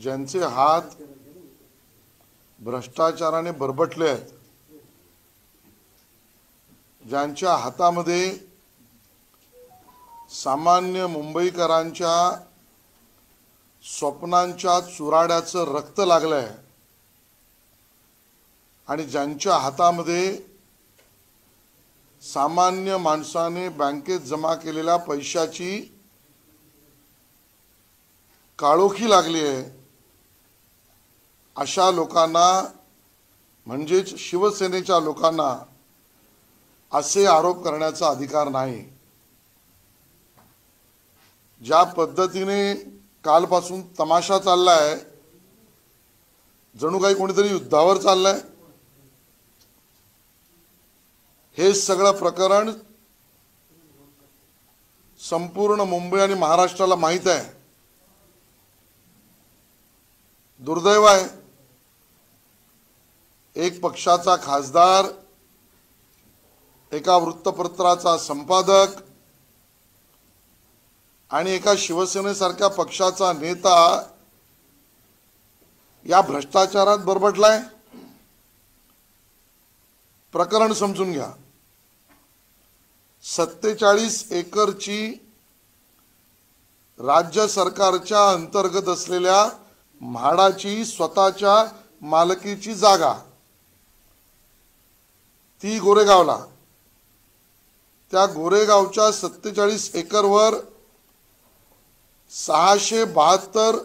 ज्यांचे हात भ्रष्टाचाराने बरबटले आहेत, ज्यांच्या हातामध्ये सामान्य मुंबईकरांच्या स्वप्नांच्या चुराड्याचं रक्त लागलंय आणि ज्यांच्या हातामध्ये सामान्य माणसाने बँकेत जमा केलेल्या पैशाची काळोखी लागली आहे, अशा लोकांना म्हणजेच शिवसेनेच्या लोकांना असे आरोप करण्याचा अधिकार नाही। ज्या पद्धतीने कालपासून तमाशा चाललाय, जणू काही कोणीतरी युद्धावर चाललंय। हे सगळं प्रकरण संपूर्ण मुंबई आणि महाराष्ट्राला माहित आहे। दुर्दैव आहे, एक पक्षाचा खासदार, एका वृत्तपत्राचा संपादक आणि एका शिवसेनेसारख्या पक्षाचा नेता या भ्रष्टाचारात बरबटलाय। प्रकरण समजून घ्या। 47 एकरची राज्य सरकारच्या अंतर्गत असलेल्या म्हाडाची स्वतःच्या मालकीची जागा, ती गोरेगावला, त्या गोरेगावच्या 47 एकरवर 672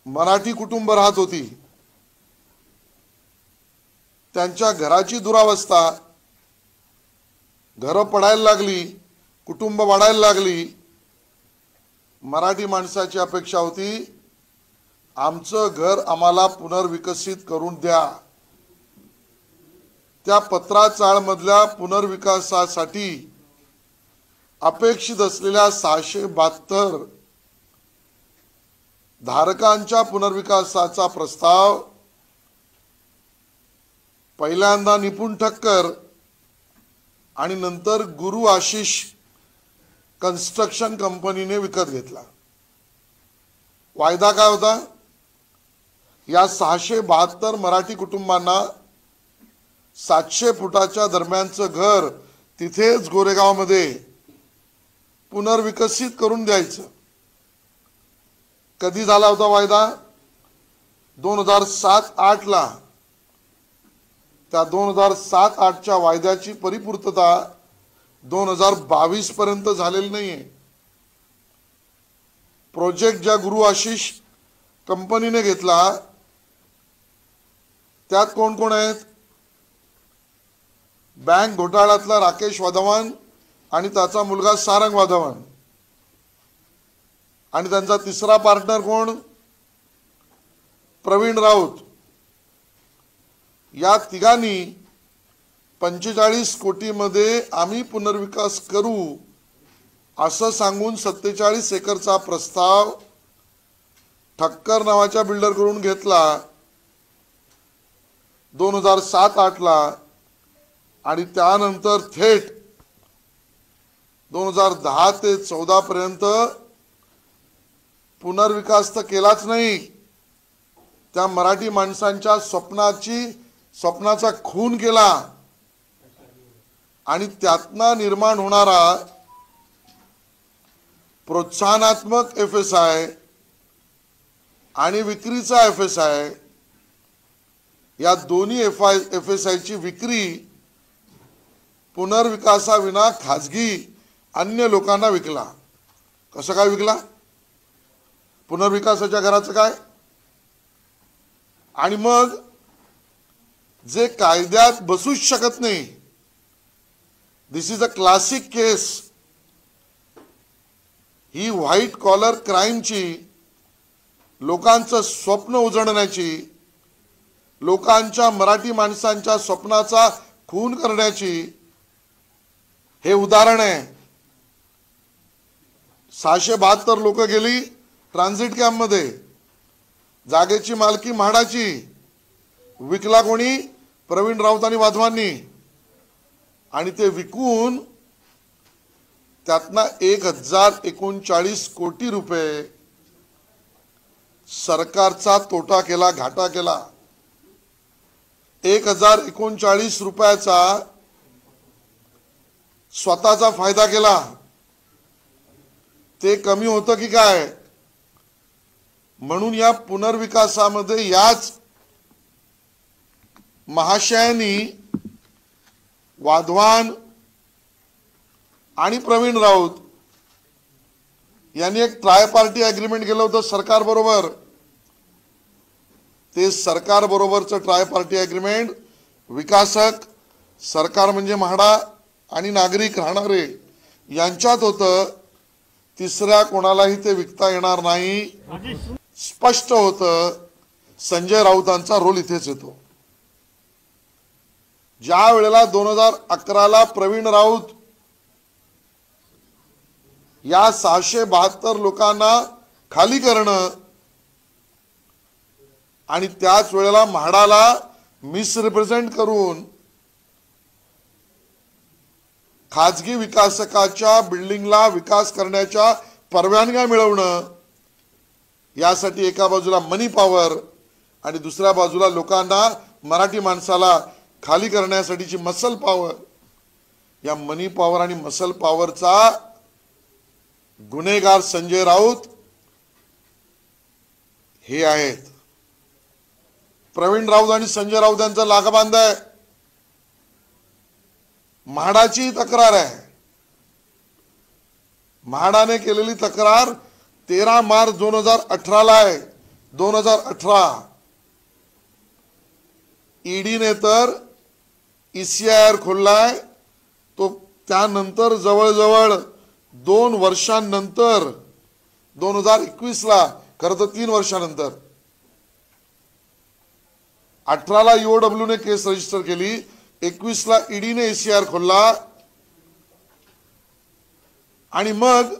मराठी कुटुंब राहत होती। त्यांच्या घराची दुरावस्था, घरं पडायला लागली, कुटुंब वाढायला लागली। मराठी माणसाची अपेक्षा होती, आमचं घर आम्हाला पुनर्विकसित करून द्या। त्या पत्राचाळमधल्या पुनर्विकासासाठी अपेक्षित असलेल्या 672 धारकांच्या पुनर्विकासाचा प्रस्ताव पहिल्यांदा निपुण ठक्कर आणि नंतर गुरु आशिष कन्स्ट्रक्शन कंपनीने विकत घेतला। वायदा काय होता? या 672 मराठी कुटुंबांना 700 फुटाच्या दरम्यानचं घर तिथेच गोरेगावमध्ये पुनर्विकसित करून द्यायचं। कधी झाला होता वायदा? 2007-8 ला। त्या 2007-8च्या वायद्याची परिपूर्तता 2022 पर्यंत झालेली नाहीये। प्रोजेक्ट ज्या गुरु आशिष कंपनीने घेतला, त्यात कोण कोण आहेत? बँक घोटाळ्यातला राकेश वाधवान आणि त्याचा मुलगा सारंग वाधवान, आणि त्यांचा तिसरा पार्टनर कोण? प्रवीण राऊत। या तिघांनी 45 कोटीमध्ये आम्ही पुनर्विकास करू असं सांगून 47 एकरचा प्रस्ताव ठक्कर नावाच्या बिल्डर कडून घेतला 2007-8 ला, आणि त्यानंतर थेट 2010 ते 14 पर्यंत पुनर्विकास तर केलाच नाही, त्या मराठी माणसांच्या स्वप्नाचा खून केला। आणि त्यातनं निर्माण होणारा प्रोत्साहनात्मक FSI आणि विक्रीचा FSI, या दोन्ही FSI ची विक्री पुनर्विकासाविना खाजगी अन्य लोकांना विकला। कसं काय विकला? पुनर्विकासाच्या घराचं काय? आणि मग जे कायद्यात बसूच शकत नाही, this is a classic case. ही व्हाईट कॉलर क्राईमची, लोकांचं स्वप्न उजळण्याची, लोकांच्या मराठी माणसांच्या स्वप्नाचा खून करण्याची हे उदाहरण आहे। 672 लोक गेली ट्रान्झिट कॅम्पमध्ये, जागेची मालकी म्हाडाची, विकला कोणी? प्रवीण राऊत आणि वाधवांनी। आणि ते विकून त्यातना 1039 कोटी रुपये सरकारचा तोटा केला, घाटा केला. 1039 रुपयाचा स्वतःचा फायदा केला. ते कमी होतं की काय? म्हणून या पुनर्विकासामध्ये याच महाशयांनी वाधवान आणि प्रवीण राऊत यांनी एक ट्रायपार्टी अग्रीमेंट केलं होतं सरकार बरोबर. ते सरकार बरोबरचं ट्रायपार्टी अग्रीमेंट विकासक सरकार म्हणजे म्हाडा आणि नागरिक राहणारे यांच्यात होतं. तिसऱ्या कोणालाही ते विकता येणार नाही. स्पष्ट होतं. संजय राऊतांचा रोल इथेच येतो. ज्या वेळेला 2011ला प्रवीण राऊत या 672 लोकांना खाली करणं आणि त्याच वेळेला म्हाडाला मिसरिप्रेझेंट करून खाजगी विकासकाच्या बिल्डिंगला विकास करण्याच्या परवानग्या मिळवणं, यासाठी एका बाजूला मनी पॉवर आणि दुसऱ्या बाजूला लोकांना, मराठी माणसाला खाली करण्यासाठीची मसल पॉवर. या मनी पॉवर आणि मसल पॉवरचा गुन्हेगार संजय राऊत हे आहेत. प्रवीण राऊत आणि संजय राऊत यांचा लागबांध आहे. म्हाडाची तक्रार आहे. म्हाडाने केलेली तक्रार 13 मार्च 2018 ला आहे. 2018 ईडीने तर ECIR खोललाय. तो त्यानंतर जवळजवळ 2 वर्षांनंतर 2021 ला, खरं तर 3 वर्षांनंतर 18 ला EOW ने केस रजिस्टर केली. 21 ला ईडीने ECIR खोलला आणि मग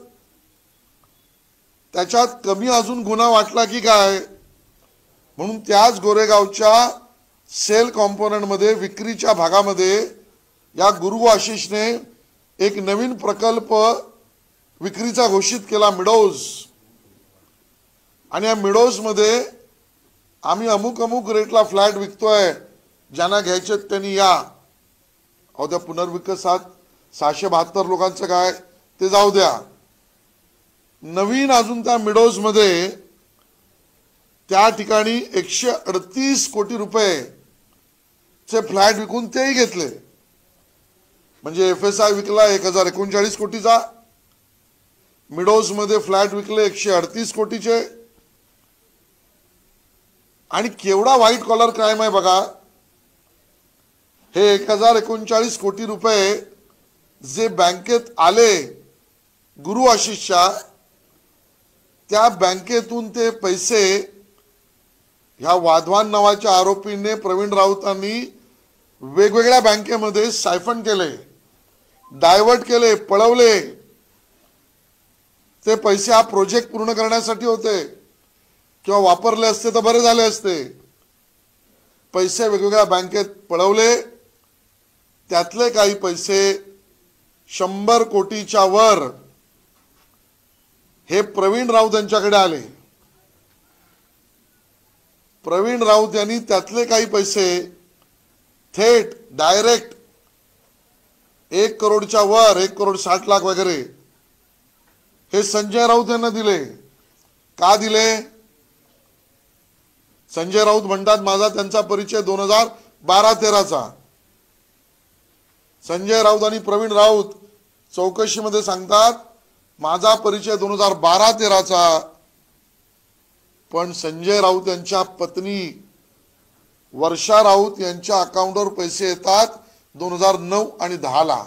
त्याच्यात कमी अजून गुन्हा वाटला की काय म्हणून त्याच गोरेगावच्या सेल कॉम्पोनंट मध्ये विक्रीच्या भागामध्ये या गुरु आशिषने एक नवीन प्रकल्प विक्रीचा घोषित केला, मिडोज. आणि या मिडोज मध्ये आम्ही अमुक अमुक रेटला फ्लॅट विकतोय, ज्यांना घ्यायचे त्यांनी या. अहो, त्या पुनर्विकासात 672 लोकांचं काय ते जाऊ द्या. नवीन अजून त्या मिडोज मध्ये त्या ठिकाणी 138 कोटी रुपये चे फ्लॅट विकून तेही घेतले. म्हणजे FSI विकला 1039 कोटीचा, मिडोज मध्ये फ्लॅट विकले 138 कोटीचे. आणि केवढा व्हाईट कॉलर क्राइम आहे बघा. हे 1039 कोटी रुपये जे बँकेत आले गुरु आशिषच्या, त्या बँकेतून ते पैसे ह्या वाधवान नावाच्या आरोपीने प्रवीण राऊतांनी वेगवेगळ्या बँकेमध्ये सायफन केले, डायव्हर्ट केले, पळवले. ते पैसे हा प्रोजेक्ट पूर्ण करण्यासाठी होते किंवा वापरले असते तर बरे झाले असते. पैसे वेगवेगळ्या बँकेत पळवले. त्यातले काही पैसे 100 कोटीच्या वर हे प्रवीण राऊत यांच्याकडे आले. प्रवीण राऊत यांनी त्यातले काही पैसे थेट डायरेक्ट 1 करोडच्या वर, 1 करोड 60 लाख वगैरे हे संजय राऊत यांना दिले. का दिले? संजय राऊत म्हणतात माझा त्यांचा परिचय 2012-13चा. संजय राऊत आणि प्रवीण राऊत चौकशीमध्ये सांगतात माझा परिचय 2012-13चा. पण संजय राऊत यांच्या पत्नी वर्षा राऊत यांच्या अकाउंटवर पैसे येतात 2009 आणि 10 ला,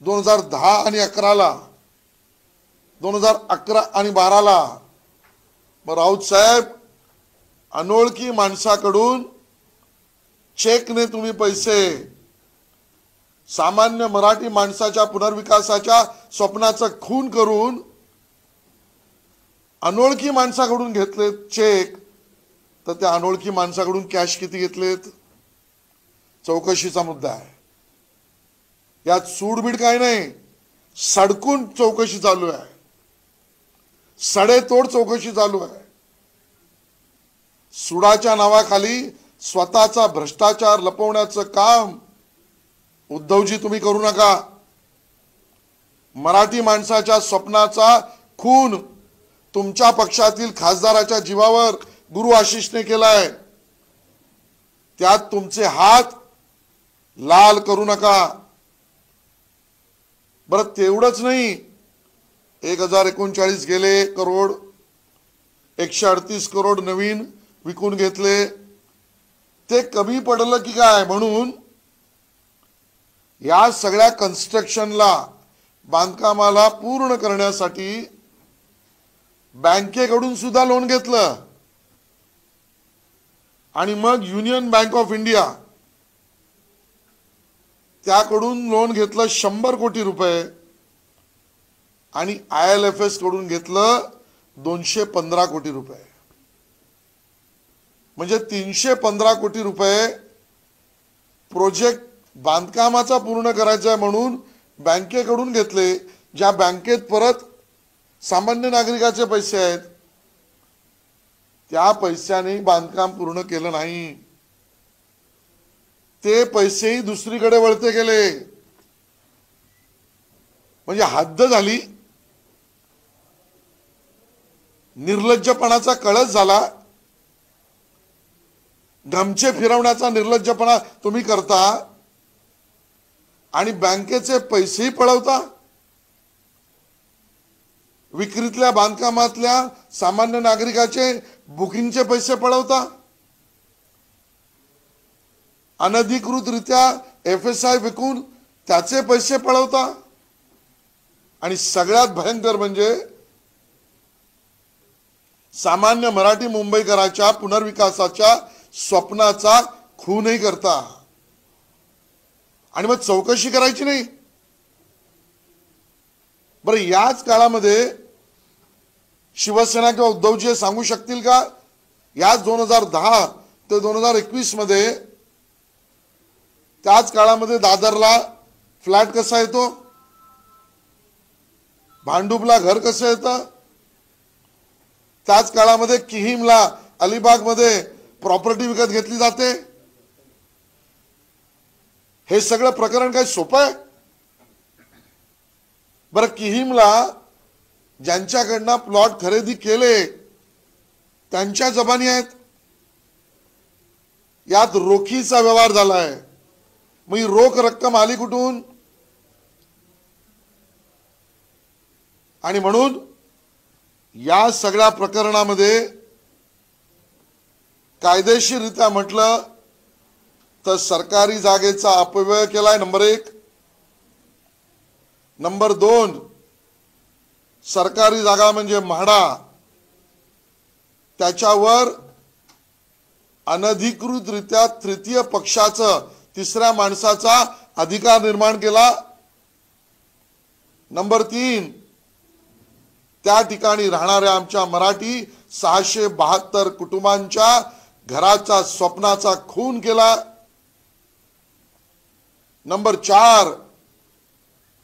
2010 आणि 11 ला, 2011 आणि 12 ला. मग राऊत साहेब, अनोळखी माणसाकडून चेकने तुम्ही पैसे सामान्य मराठी माणसाच्या पुनर्विकासाच्या स्वप्नाचा खून करून अनोळखी माणसाकडून घेतले चेक. तर त्या अनोळखी माणसाकडून कॅश किती घेतलेत? चौकशीचा मुद्दा आहे. यात सूडबीड काय नाही, सडकून चौकशी चालू आहे, सडेतोड चौकशी चालू आहे. सुडाच्या नावाखाली स्वतःचा भ्रष्टाचार लपवण्याचं काम उद्धवजी तुम्ही करू नका। मराठी माणसाच्या स्वप्नाचा खून तुमच्या पक्षातील खासदाराच्या जीवावर गुरु आशिषने केलाय, त्यात तुमचे हात लाल करू नका। बरं तेवढंच नाही, 1039 गेले करोड, 138 करोड नवीन विकून घेतले, ते कमी पडलं की काय म्हणून या सगळ्या कन्स्ट्रक्शनला बांधकामाला पूर्ण करण्यासाठी बँकेकडून सुद्धा लोन घेतलं आणि मग युनियन बँक ऑफ इंडिया त्याकडून लोन घेतलं 100 कोटी रुपये आणि IL&FS कडून घेतलं 215 कोटी रुपये, म्हणजे 315 कोटी रुपये प्रोजेक्ट बांधकामाचा पूर्ण करायचा म्हणून बँकेकडून घेतले, ज्या बँकेत परत सामान्य नागरिकाचे पैसे आहेत, त्या पैशाने बांधकाम पूर्ण केलं नाही, ते पैसेही दुसरीकडे वळते गेले। म्हणजे हद्द झाली, निर्लज्जपणाचा कळस झाला। गमछे फिरवण्याचा निर्लज्जपणा तुम्ही करता आणि बँकेचे पैसेही पळवता, विक्रीतल्या बांधकामातल्या सामान्य नागरिकाचे बुकिंगचे पैसे पळवता, अनधिकृतरित्या FSI विकून त्याचे पैसे पळवता आणि सगळ्यात भयंकर म्हणजे सामान्य मराठी मुंबईकराच्या पुनर्विकासाच्या स्वप्नाचा खूनही करता आणि मग चौकशी करायची नाही। बरं याच काळामध्ये शिवसेना किंवा उद्धवजी सांगू शकतील का, याच 2010 ते 2021 मध्ये त्याच काळामध्ये दादरला फ्लॅट कसा येतो, भांडुपला घर कसं येतं, त्याच काळामध्ये किहीमला अलिबाग मध्ये प्रॉपर्टी विकत घेतली जाते, हे सगळं प्रकरण काय सोपं आहे? बरं किहीमला ज्यांच्याकडनं प्लॉट खरेदी केले त्यांच्या जबानी आहेत, यात रोखीचा व्यवहार झालाय, मग ही रोख रक्कम आली कुठून? आणि म्हणून या सगळ्या प्रकरणामध्ये कायदेशीररित्या म्हटलं तर सरकारी जागेचा अपव्यय केलाय, नंबर 1। नंबर 2, सरकारी जागा म्हणजे म्हाडा, त्याच्यावर अनधिकृतरित्या तृतीय पक्षाचं, तिसऱ्या माणसाचा अधिकार निर्माण केला। नंबर 3, त्या ठिकाणी राहणाऱ्या आमच्या मराठी 672 कुटुंबांच्या घराचा स्वप्नाचा खून केला। नंबर 4,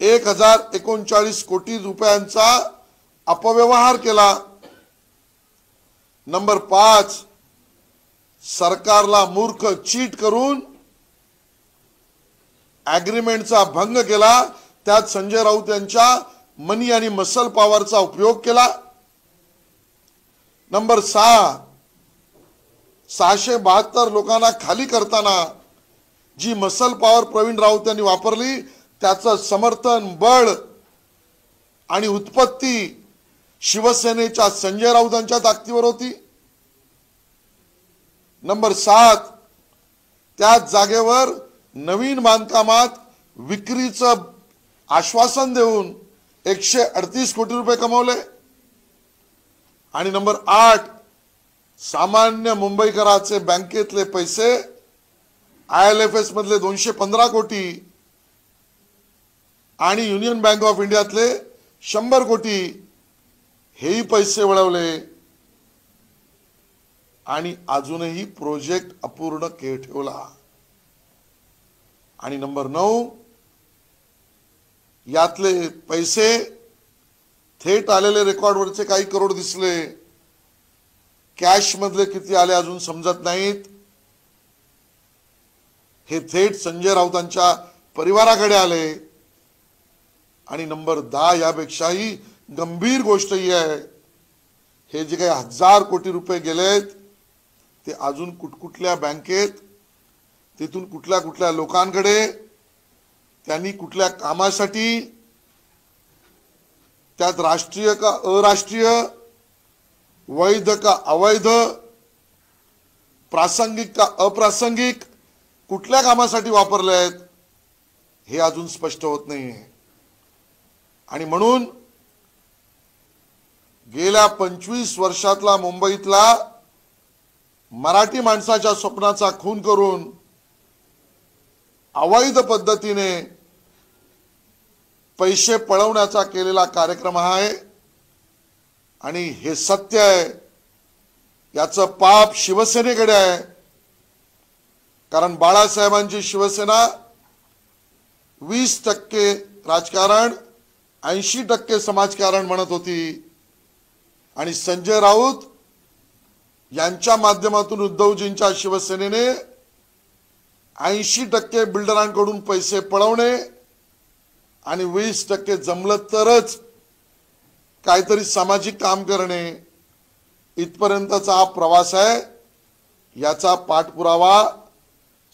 1039 कोटी रुपयांचा अपव्यवहार केला। नंबर 5, सरकारला मूर्ख चीट करून ॲग्रीमेंटचा भंग केला, त्यात संजय राऊत यांच्या मनी आणि मसल पॉवरचा उपयोग केला। नंबर 6, 672 लोकांना खाली करताना जी मसल पॉवर प्रवीण राऊत यांनी वापरली, त्याचं समर्थन, बळ आणि उत्पत्ती शिवसेनेच्या संजय राऊतांच्या ताकदीवर होती। नंबर 7, त्याच जागेवर नवीन बांधकामात विक्रीचं आश्वासन देऊन 138 कोटी रुपये कमवले। आणि नंबर 8, सामान्य मुंबईकराचे बँकेतले पैसे, IL&FS मधले 215 कोटी आणि युनियन बँक ऑफ इंडियातले 100 कोटी, हेही पैसे वळवले आणि अजूनही प्रोजेक्ट अपूर्ण ठेवला। आणि नंबर 9, यातले पैसे थेट आलेले रेकॉर्डवरचे काही करोड दिसले, कॅश मधले किती आले अजून समजत नाहीत। हे थेट संजय राऊतांच्या परिवाराकडे आले। आणि नंबर 10 यापेक्षाही गंभीर गोष्ट ही आहे, हे जे काही 1000 कोटी रुपये गेलेत ते अजून कुठकुठल्या बँकेत, तिथून कुठल्या कुठल्या लोकांकडे, त्यांनी कुठल्या कामासाठी, त्यात राष्ट्रीय का अराष्ट्रीय, वैध का अवैध, प्रासंगिक का अप्रासंगिक, कुठल्या कामासाठी वापरले आहेत हे अजून स्पष्ट होत नाहीये। आणि म्हणून गेल्या 25 वर्षातला मुंबईतला मराठी माणसाच्या स्वप्नाचा खून करून अवैध पद्धतीने पैसे पळवण्याचा केलेला कार्यक्रम आहे। आणि हे सत्य आहे, याचं पाप शिवसेनेकडे आहे। कारण बाळासाहेबांची शिवसेना 20% राजकारण, 80% समाजकारण म्हणत होती। आणि संजय राऊत यांच्या माध्यमातून उद्धवजींच्या शिवसेनेने 80% बिल्डरांकडून पैसे पळवणे आणि 20% जमलं तरच काहीतरी सामाजिक काम करणे, इथपर्यंतचा हा प्रवास आहे। याचा पाठपुरावा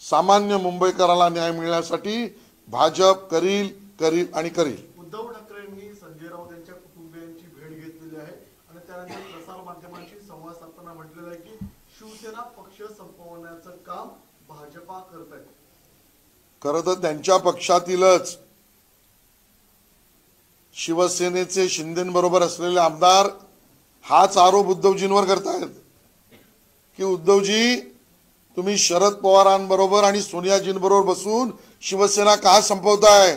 सामान्य मुंबईकरांना न्याय मिळण्यासाठी भाजप करील आणि करील। उद्धव ठाकरेंनी संजय राऊत यांच्या कुटुंबियांची भेट घेतलेली आहे आणि त्यानंतर प्रसार माध्यमांशी संवाद साधताना म्हटलेलं आहे की शिवसेना पक्ष संपवण्याचं काम भाजपा करत आहे। खरं तर त्यांच्या पक्षातीलच शिवसेनेचे शिंदेबरोबर असलेले आमदार हाच आरोप उद्धवजींवर करतायत की उद्धवजी तुम्ही शरद पवारांबरोबर आणि सोनियाजींबरोबर बसून शिवसेना का संपवताय।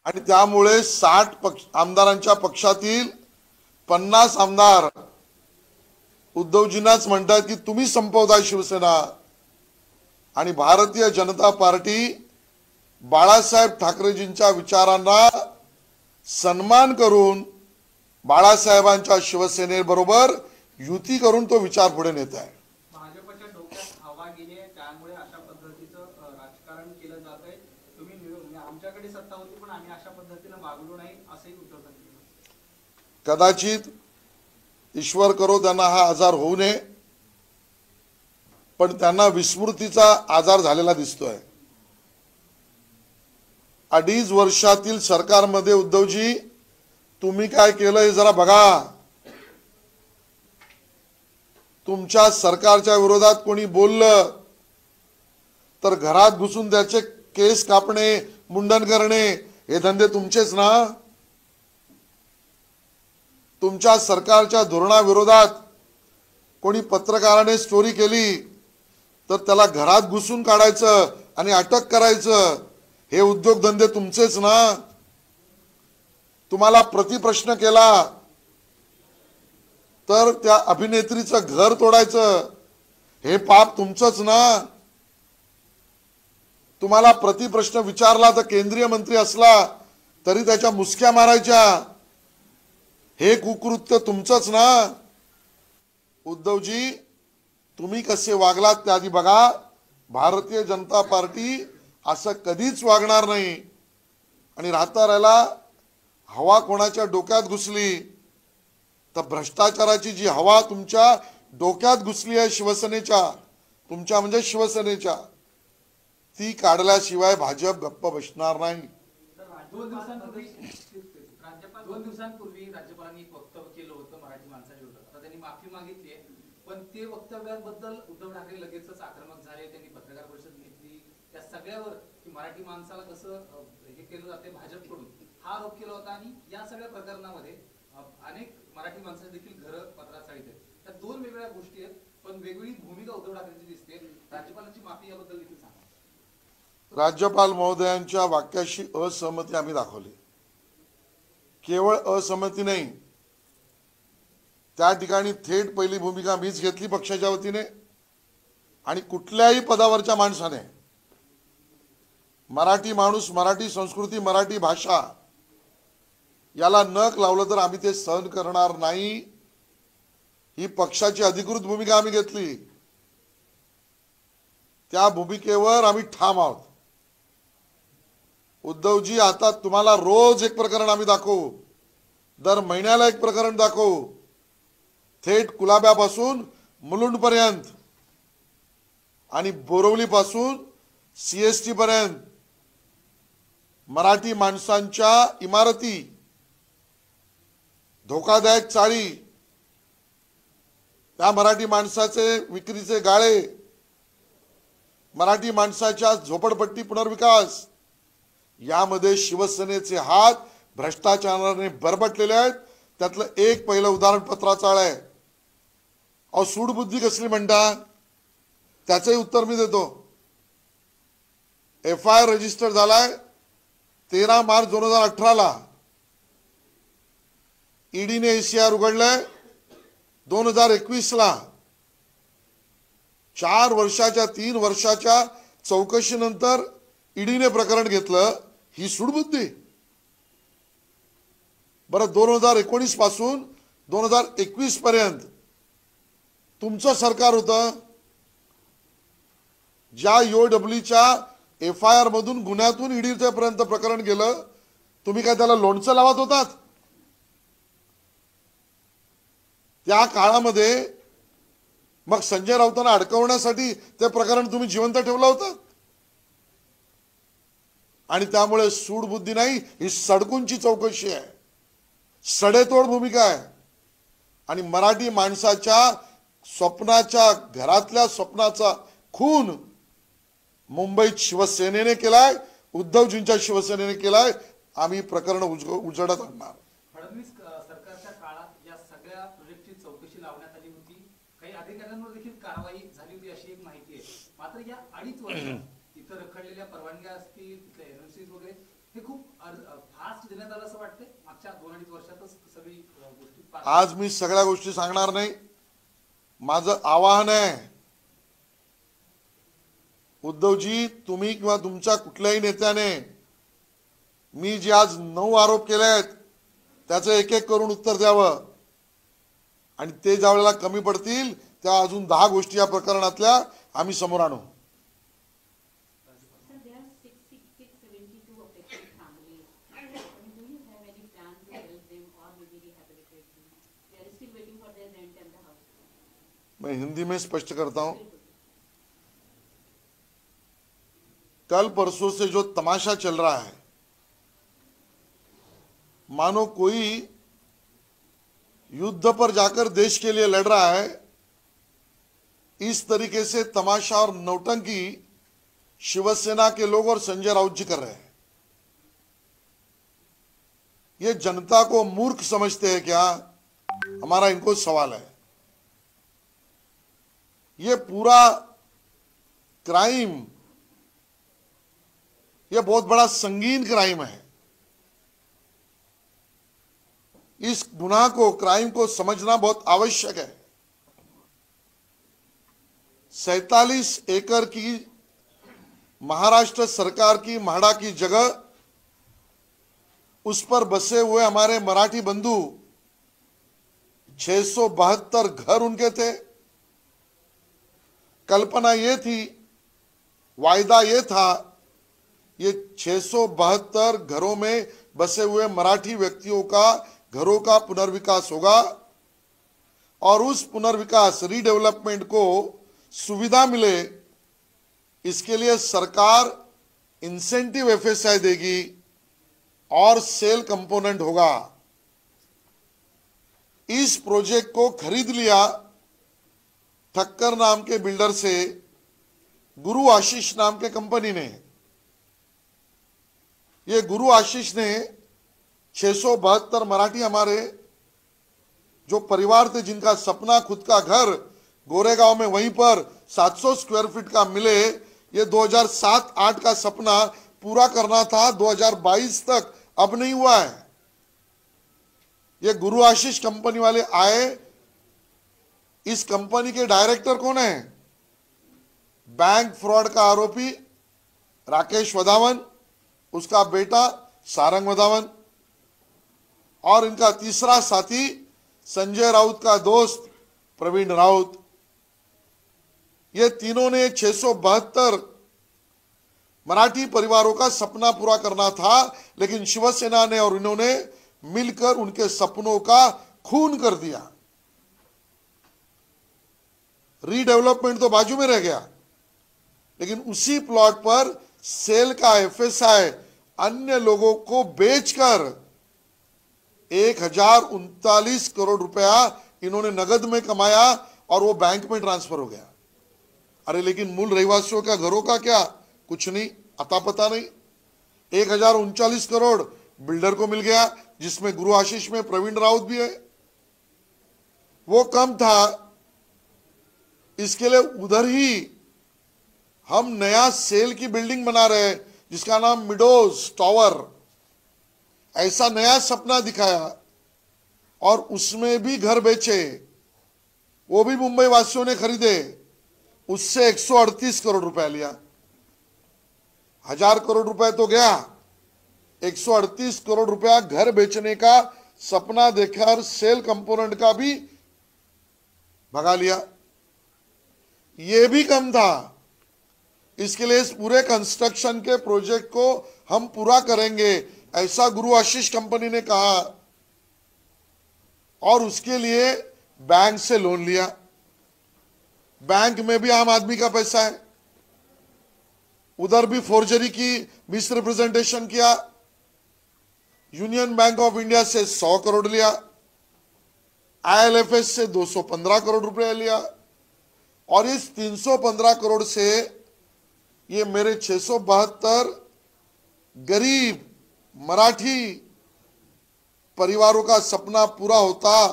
आणि त्यामुळे 60 आमदारांच्या पक्षातील 50 आमदार उद्धवजींनाच म्हणतात की तुम्ही संपवताय शिवसेना। आणि भारतीय जनता पार्टी बाळासाहेब ठाकरेजींच्या विचारांना सन्मान करून बाळासाहेबांच्या शिवसेनेबरोबर युती करून तो विचार पुढे नेत आहे। भाजपच्या डोक्यात हवा गेली आहे, त्यामुळे अशा पद्धतीचं राजकारण केलं जात आहे। तुम्ही आमच्याकडे सत्ता होती पण आम्ही अशा पद्धतीने वागलो नाही असंही उद्धव ठाकरे। कदाचित ईश्वर करो त्यांना हा आजार होऊ नये, पण त्यांना विस्मृतीचा आजार झालेला दिसतोय। 2.5 वर्षातील सरकारमध्ये उद्धवजी तुम्ही काय केलं हे जरा बघा। तुमच्या सरकारच्या विरोधात कोणी बोललं तर घरात घुसून त्याचे केस कापणे, मुंडन करणे हे धंदे तुमचेच ना। तुमच्या सरकारच्या धोरणाविरोधात कोणी पत्रकाराने स्टोरी केली तर त्याला घरात घुसून काढायचं आणि अटक करायचं, हे उद्योगधंदे तुमचेच ना। तुम्हाला प्रतिप्रश्न केला तर त्या अभिनेत्रीचं घर तोडायचं, हे पाप तुमचंच ना। तुम्हाला प्रतिप्रश्न विचारला तर केंद्रीय मंत्री असला तरी त्याच्या मुसक्या मारायच्या, हे कुकृत्य तुमचंच ना। उद्धवजी तुम्ही कसे वागलात त्याआधी बघा। भारतीय जनता पार्टी असं कधीच वागणार नाही। आणि राहिला हवा कोणाच्या डोक्यात घुसली तर भ्रष्टाचाराची जी हवा तुमच्या डोक्यात घुसली आहे शिवसेनेच्या, तुमच्या म्हणजे शिवसेनेच्या, ती काढल्याशिवाय भाजप गप्प बसणार नाही। 2 दिवसांपूर्वी राज्यपालांनी एक वक्तव्य केलं होतं मराठी माणसाविरोधात। आता त्यांनी माफी मागितली आहे, पण ते वक्तव्याबद्दल उद्धव ठाकरे लगेचच आक्रमक झाले। त्यांनी पत्रकार परिषद घेतली, त्या सगळ्यावर की मराठी माणसाला कसं हे केलं जाते भाजपकडून हा आरोप केला होता। आणि या सगळ्या प्रकरणामध्ये अनेक मराठी माणसाचे देखील घरं पत्राचाळीत आहेत। त्या 2 वेगवेगळ्या गोष्टी आहेत, पण वेगवेगळी भूमिका उद्धव ठाकरेंची दिसते। राज्यपालांची माफी याबद्दल देखील सांगा। राज्यपाल महोदयांच्या वाक्याशी असहमती आम्ही दाखवली। केवळ असहमती नाही, त्या ठिकाणी थेट पहिली भूमिका मीच घेतली पक्षाच्या वतीने। आणि कुठल्याही पदावरच्या माणसाने मराठी माणूस, मराठी संस्कृती, मराठी भाषा याला नख लावलं तर आम्ही ते सहन करणार नाही। ही पक्षाची अधिकृत भूमिका आम्ही घेतली, त्या भूमिकेवर आम्ही ठाम आहोत. उद्धवजी, आता तुम्हाला रोज एक प्रकरण आम्ही दाखवू, दर महिन्याला एक प्रकरण दाखवू, थेट कुलाब्यापासून मुलुंडपर्यंत आणि बोरवलीपासून CST पर्यंत मराठी माणसांच्या इमारती, धोकादायक चाळी, त्या मराठी माणसाचे विक्रीचे गाळे, मराठी माणसाच्या झोपडपट्टी पुनर्विकास, यामध्ये शिवसेनेचे हात भ्रष्टाचाराने बरबटलेले आहेत. त्यातलं एक पहिलं उदाहरण पत्राचाळ आहे. अहो, सूडबुद्धी कसली म्हणता, त्याचंही उत्तर मी देतो. FIR रजिस्टर झालाय 13 मार्च 2018 ईडीने ACR उघडलंय 2021 4 वर्षाच्या 3 वर्षाच्या चौकशीनंतर ईडीने प्रकरण घेतलं. ही सूडबुद्धी. बरं, 2019 पासून 2021 पर्यंत तुमचं सरकार होतं. ज्या EOWच्या FIR मधून गुन्ह्यातून ईडीच्या पर्यंत प्रकरण गेलं, तुम्ही काय त्याला लोणचं लावत होतात? त्या काळामध्ये मग संजय राऊतांना अडकवण्यासाठी ते प्रकरण तुम्ही जिवंत ठेवलं होतं. आणि त्यामुळे सूडबुद्धी नाही, ही सडकूंची चौकशी आहे, सडेतोड भूमिका आहे. आणि मराठी माणसाच्या स्वप्नाच्या, घरातल्या स्वप्नाचा खून मुंबईत शिवसेनेने केलाय, उद्धवजींच्या शिवसेनेने केलाय. आम्ही प्रकरण उजडत आणणार. फडणवीस सरकारच्या काळात या सगळ्या प्रोजेक्टची चौकशी लावण्यात आली होती, काही अधिकाऱ्यांवर देखील कारवाई झाली होती अशी एक माहिती आहे. मात्र या 2.5 वर्षात इतर रखडलेल्या परवानग्या असतील, तिथले NOCs वगैरे, हे खूप फास्ट देण्यात आलं असं वाटतंय. मागच्या 2-2.5 वर्षातच सगळी गोष्टी. आज मी सगळ्या गोष्टी सांगणार नाही. माझं आवाहन आहे, उद्धवजी, तुम्ही किंवा तुमच्या कुठल्याही नेत्याने मी जे आज 9 आरोप केले आहेत त्याचं एक एक करून उत्तर द्यावं. आणि ते ज्या वेळेला कमी पडतील त्या अजून 10 गोष्टी या प्रकरणातल्या आम्ही समोर आणू. मैं हिंदी में स्पष्ट करता हूं. कल परसों से जो तमाशा चल रहा है, मानो कोई युद्ध पर जाकर देश के लिए लड़ रहा है, इस तरीके से तमाशा और नौटंकी शिवसेना के लोग और संजय राउत जी कर रहे हैं. ये जनता को मूर्ख समझते हैं क्या? हमारा इनको सवाल है. ये पूरा क्राइम, ये बहुत बड़ा संगीन क्राइम है. इस गुनाह को, क्राइम को समझना बहुत आवश्यक है. 47 एकड़ की महाराष्ट्र सरकार की म्हाडा की जगह, उस पर बसे हुए हमारे मराठी बंधु, 672 घर उनके थे. कल्पना ये थी, वायदा ये था, ये 672 घरों में बसे हुए मराठी व्यक्तियों का घरों का पुनर्विकास होगा और उस पुनर्विकास, रीडेवलपमेंट को सुविधा मिले, इसके लिए सरकार इंसेंटिव FSI देगी और सेल कंपोनेंट होगा. इस प्रोजेक्ट को खरीद लिया ठक्कर नाम के बिल्डर से, गुरु आशीष नाम के कंपनी ने. ये गुरु आशीष ने 672 मराठी हमारे जो परिवार थे, जिनका सपना खुद का घर गोरेगांव में वहीं पर 700 स्क्वायर फीट का मिले, ये 2007-8 का सपना पूरा करना था, 2022 तक अब नहीं हुआ है. ये गुरु आशीष कंपनी वाले आए. इस कंपनी के डायरेक्टर कौन है? बैंक फ्रॉड का आरोपी राकेश वधावन, उसका बेटा सारंग वधावन, और इनका तीसरा साथी संजय राउत का दोस्त प्रवीण राउत, ये तीनों ने 672 मराठी परिवारों का सपना पूरा करना था, लेकिन शिवसेना ने और इन्होंने मिलकर उनके सपनों का खून कर दिया। रीडेवलपमेंट तो बाजू में रह गया, लेकिन उसी प्लॉट पर सेल का एफएसआई अन्य लोगों को बेचकर 1039 करोड़ रुपया इन्होंने नगद में कमाया और वो बैंक में ट्रांसफर हो गया। अरे लेकिन मूल रहवासियों का घरों का क्या? कुछ नहीं, अता पता नहीं। 1039 करोड़ बिल्डर को मिल गया, जिसमें गुरु आशीष में प्रवीण राउत भी है। वो कम था, इसके लिए उधर ही हम नया सेल की बिल्डिंग बना रहे हैं जिसका नाम मिडोज टावर। ऐसा नया सपना दिखाया और उसमें भी घर बेचे, वो भी मुंबई वासियों ने खरीदे। उससे 138 करोड़ रुपया लिया। 1000 करोड़ रुपए तो गया, 138 करोड़ रुपया घर बेचने का सपना देखकर सेल कंपोनेंट का भी भगा लिया। ये भी कम था। इसके लिए इस पूरे कंस्ट्रक्शन के प्रोजेक्ट को हम पूरा करेंगे, ऐसा गुरु आशीष कंपनी ने कहा और उसके लिए बैंक से लोन लिया। बैंक में भी आम आदमी का पैसा है, उधर भी फोर्जरी की मिस रिप्रेजेंटेशन किया। यूनियन बैंक ऑफ इंडिया से 100 करोड़ लिया, आईएलएफएस से 215 करोड़ रुपए लिया और इस 315 करोड़ से ये मेरे 672 गरीब मराठी परिवारों का सपना पूरा होता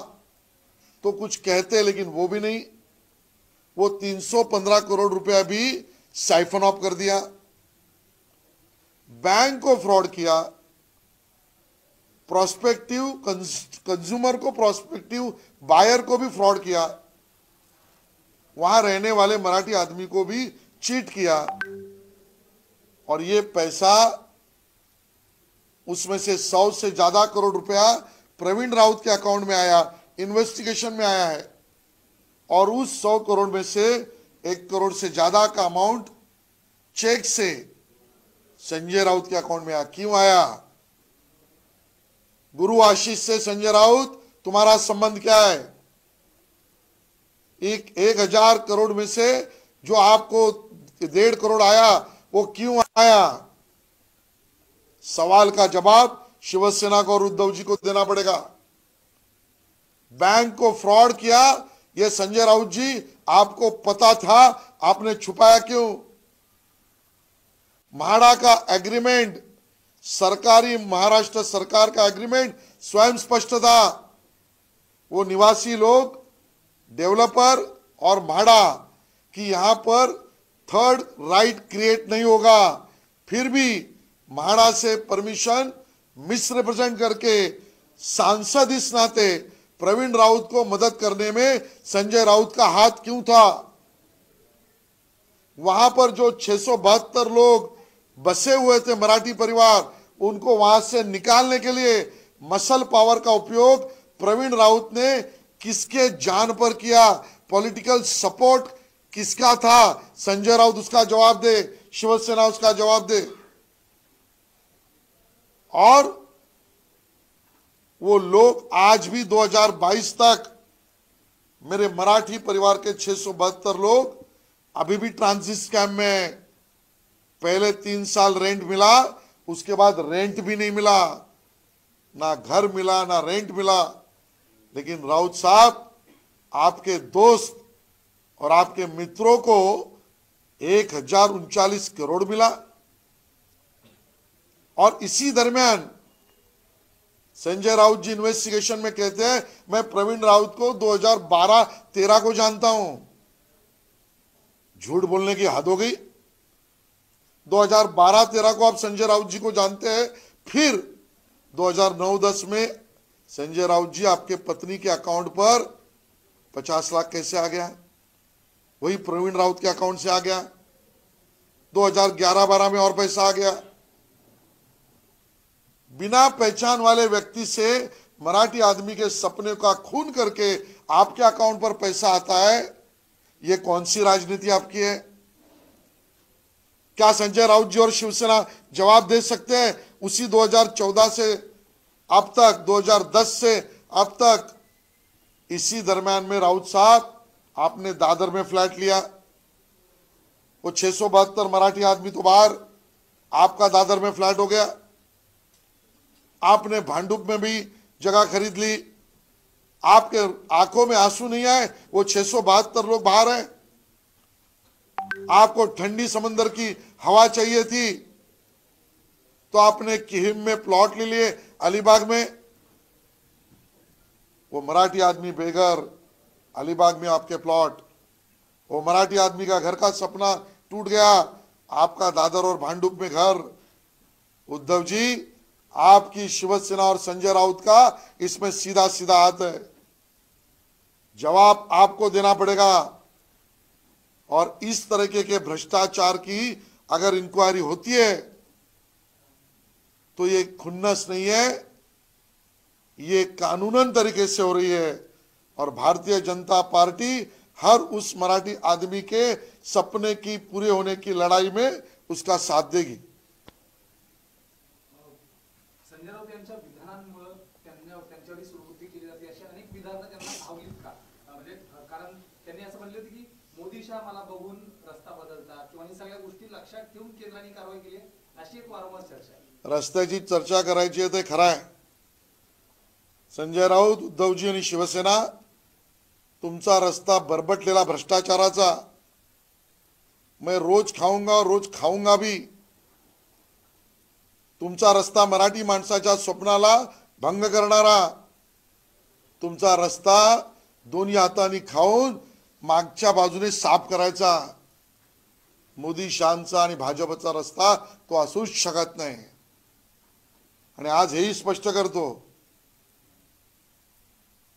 तो कुछ कहते, लेकिन वो भी नहीं। वो 315 करोड़ रुपया भी साइफन ऑफ कर दिया, बैंक को फ्रॉड किया, प्रोस्पेक्टिव कंज्यूमर को, प्रोस्पेक्टिव बायर को भी फ्रॉड किया, वहां रहने वाले मराठी आदमी को भी चीट किया और ये पैसा उसमें से 100 से ज्यादा करोड़ रुपया प्रवीण राउत के अकाउंट में आया, इन्वेस्टिगेशन में आया है। और उस 100 करोड़ में से 1 करोड़ से ज्यादा का अमाउंट चेक से संजय राउत के अकाउंट में आया। क्यों आया? गुरु आशीष से संजय राउत तुम्हारा संबंध क्या है? 1000 करोड़ में से जो आपको 1.5 करोड़ आया वो क्यों आया? सवाल का जवाब शिवसेना को और उद्धव जी को देना पड़ेगा। बैंक को फ्रॉड किया ये संजय राउत जी, आपको पता था, आपने छुपाया क्यों? म्हाडा का एग्रीमेंट, सरकारी महाराष्ट्र सरकार का एग्रीमेंट स्वयं स्पष्ट था। वो निवासी लोग, डेवलपर और म्हाडा कि यहां पर थर्ड राइट क्रिएट नहीं होगा, फिर भी म्हाडा से परमिशन मिस रिप्रेजेंट करके सांसद इस नाते प्रवीण राउत को मदद करने में संजय राउत का हाथ क्यों था? वहां पर जो 672 लोग बसे हुए थे मराठी परिवार, उनको वहां से निकालने के लिए मसल पावर का उपयोग प्रवीण राउत ने किसके जान पर किया? पॉलिटिकल सपोर्ट किसका था? संजय राउत उसका जवाब दे, शिवसेना उसका जवाब दे। और वो लोग आज भी 2022 तक मेरे मराठी परिवार के 672 लोग अभी भी ट्रांजिट कैंप में। पहले 3 साल रेंट मिला, उसके बाद रेंट भी नहीं मिला, ना घर मिला ना रेंट मिला। लेकिन राउत साहब, आपके दोस्त और आपके मित्रों को 1039 करोड़ मिला। और इसी दरमियान संजय राउत जी इन्वेस्टिगेशन में कहते हैं मैं प्रवीण राउत को 2012-13 को जानता हूं। झूठ बोलने की हद हो गई। 2012-13 को आप संजय राउत जी को जानते हैं, फिर 2009-10 में संजय राउत जी आपके पत्नी के अकाउंट पर 50 लाख कैसे आ गया? वही प्रवीण राउत के अकाउंट से आ गया। 2011-12 में और पैसा आ गया। बिना पहचान वाले व्यक्ति से मराठी आदमी के सपने का खून करके आपके अकाउंट पर पैसा आता है, ये कौन सी राजनीति आपकी है? क्या संजय राउत जी और शिवसेना जवाब दे सकते हैं? उसी 2014 से अब तक, 2010 से अब तक, इसी दरम्यान में राउत साहब आपने दादर में फ्लैट लिया, वो 672 मराठी आदमी तो बाहर, आपका दादर में फ्लैट हो गया। आपने भांडुप में भी जगह खरीद ली, आपके आंखों में आंसू नहीं आए, वो 672 लोग बाहर हैं। आपको ठंडी समंदर की हवा चाहिए थी तो आपने किहिम में प्लॉट ले लिए, अलीबाग में। वो मराठी आदमी बेघर, अलीबाग में आपके प्लॉट, वो मराठी आदमी का घर का सपना टूट गया, आपका दादर और भांडुप में घर। उद्धव जी, आपकी शिवसेना और संजय राउत का इसमें सीधा सीधा हाथ है, जवाब आपको देना पड़ेगा। और इस तरीके के भ्रष्टाचार की अगर इंक्वायरी होती है तो ये खुन्नस नहीं है, ये कानूनन तरीके से हो रही है। और भारतीय जनता पार्टी हर उस मराठी आदमी के सपने की पूरे होने की लड़ाई में उसका साथ देगी। संजय राऊत यांच्या विधानांमुळे त्यांच्यावर सुरुवाती केली जाते अशी अनेक विधानं त्यांना भावलीत का? म्हणजे कारण त्यांनी असं म्हणले होते की मोदी शाह मला बघून रस्ता बदलतात किंवा ही सगळ्या गोष्टी लक्षात ठेवून केंद्राने कारवाई केली अशी एक वारंवार चर्चा आहे। रस्त्याची चर्चा करायची आहे ते खरं आहे। संजय राऊत, उद्धवजी आणि शिवसेना, तुमचा रस्ता बरबटलेला भ्रष्टाचाराचा, मैं रोज खाऊंगा और रोज खाऊंगा भी, तुमचा रस्ता मराठी माणसाच्या स्वप्नाला भंग करणारा, तुमचा रस्ता दोन्ही हातांनी खाऊन मागच्या बाजूने साफ करायचा, मोदी शांचा आणि भाजपचा रस्ता तो असूच शकत नाही। आणि आज हेही स्पष्ट करतो,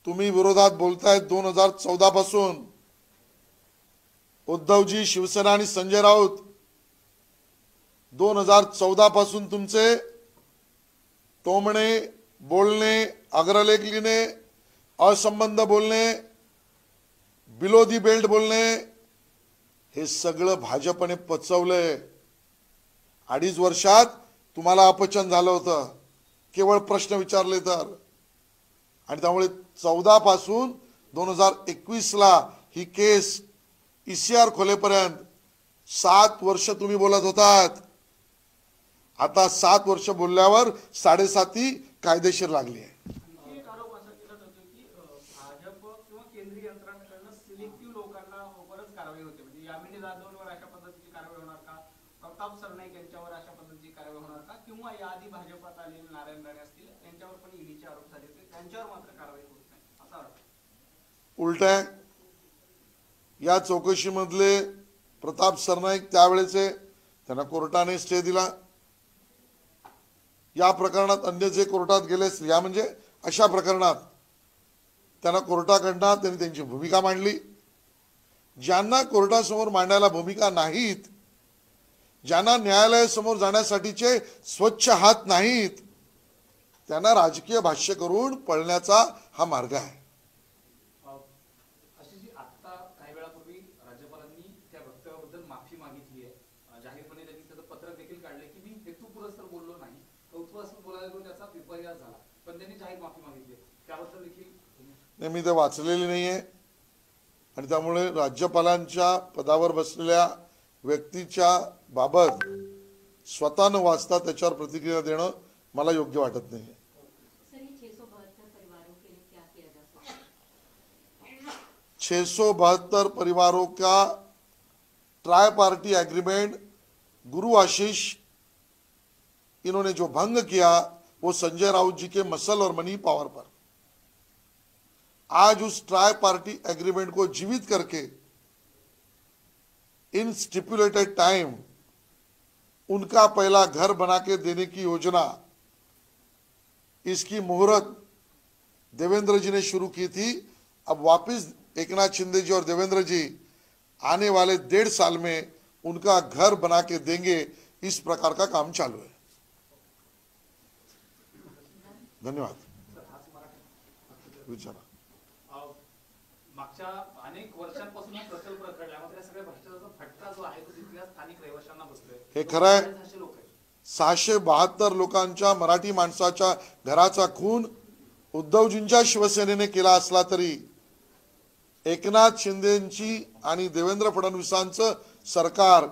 तुम्ही विरोधात बोलतायत 2014 पासून, उद्धवजी, शिवसेना आणि संजय राऊत 2014 पासून तुमचे टोमणे, बोलणे, अग्रलेख लिहिणे, असंबंध बोलणे, बिलो दी बेल्ट बोलणे, हे सगळं भाजपने पचवलंय। 2.5 वर्षात तुम्हाला अपचन झालं होतं, केवळ प्रश्न विचारले तर। आणि त्यामुळे 14 पासून 2021 ला ही केस ईसीआर खोलेपर्यंत 7 वर्ष तुम्ही बोलत होतात। आता 7 वर्ष बोलल्यावर 7.5 कायदेशीर लागली आहे। एक आरोप असा केला जातो की भाजप किंवा केंद्रीय यंत्रणांकडून सिलेक्टिव्ह लोकांना बरंच कारवाई होते, म्हणजे यामिनी जाधववर अशा पद्धतीची कारवाई होणार का, प्रताप सरनाईक यांच्यावर अशा पद्धतीची कारवाई होणार का, किंवा याआधी भाजपात आलेले नारायण राणे असतील यांच्यावर पण ईडीचे आरोप झाले होते, त्यांच्यावर मात्र कारवाई होत नाही असा आरोप। उलट आहे, या चौकशीमधले प्रताप सरनाईक त्यावेळेचे, त्यांना कोर्टाने स्टे दिला। या प्रकरणात अन्य जे कोर्टात गेले, या म्हणजे अशा प्रकरणात त्यांना कोर्टाकडनं त्यांनी त्यांची भूमिका मांडली। ज्यांना कोर्टासमोर मांडायला भूमिका नाहीत, ज्यांना न्यायालयासमोर जाण्यासाठीचे स्वच्छ हात नाहीत, त्यांना राजकीय भाष्य करून पळण्याचा हा मार्ग आहे। आशिषजी, आता काही वेळापूर्वी राज्यपालांनी त्या वक्तव्याबद्दल माफी मागितली आहे, जाहीरपणे त्यांनी त्याचं पत्रक देखील काढले की मी हेतुपुरस्सर बोललो नाही, कौतुकास्पद बोलायला गेलो त्याचा विपर्यास झाला, पण त्यांनी जाहीर माफी मागितली, त्याबद्दल देखील मी ते वाचलेली नाहीये। आणि त्यामुळे राज्यपालांच्या पदावर बसलेल्या व्यक्तीच्या बाबत स्वतः न वाचता त्याच्यावर प्रतिक्रिया देणं मला योग्य वाटत नाही। 672 परिवारों का ट्राई पार्टी एग्रीमेंट गुरु आशीष इन्होंने जो भंग किया वो संजय राउत जी के मसल और मनी पावर पर। आज उस ट्राई पार्टी एग्रीमेंट को जीवित करके इन स्टिपुलेटेड टाइम उनका पहला घर बना के देने की योजना, इसकी मुहूर्त देवेंद्र जी ने शुरू की थी। अब वापस एकनाथ शिंदे जी और देवेंद्र जी आने वाले 1.5 साल में उनका घर बना के देंगे, इस प्रकार का काम चालू है। धन्यवाद। विचारा. मागच्या अनेक वर्षांपासून हा प्रकल्प रखडला, मात्र या सगळ्या भ्रष्टाचाराचा फटका जो आहे तो तिथल्या स्थानिक रहिवाशांना बसतोय. हे खरं आहे. लोक आहेत 672 लोकांच्या मराठी माणसाच्या घराचा खून उद्धवजींच्या शिवसेनेने केला असला तरी एकनाथ शिंदेची आणि देवेंद्र फडणवीसांचं सरकार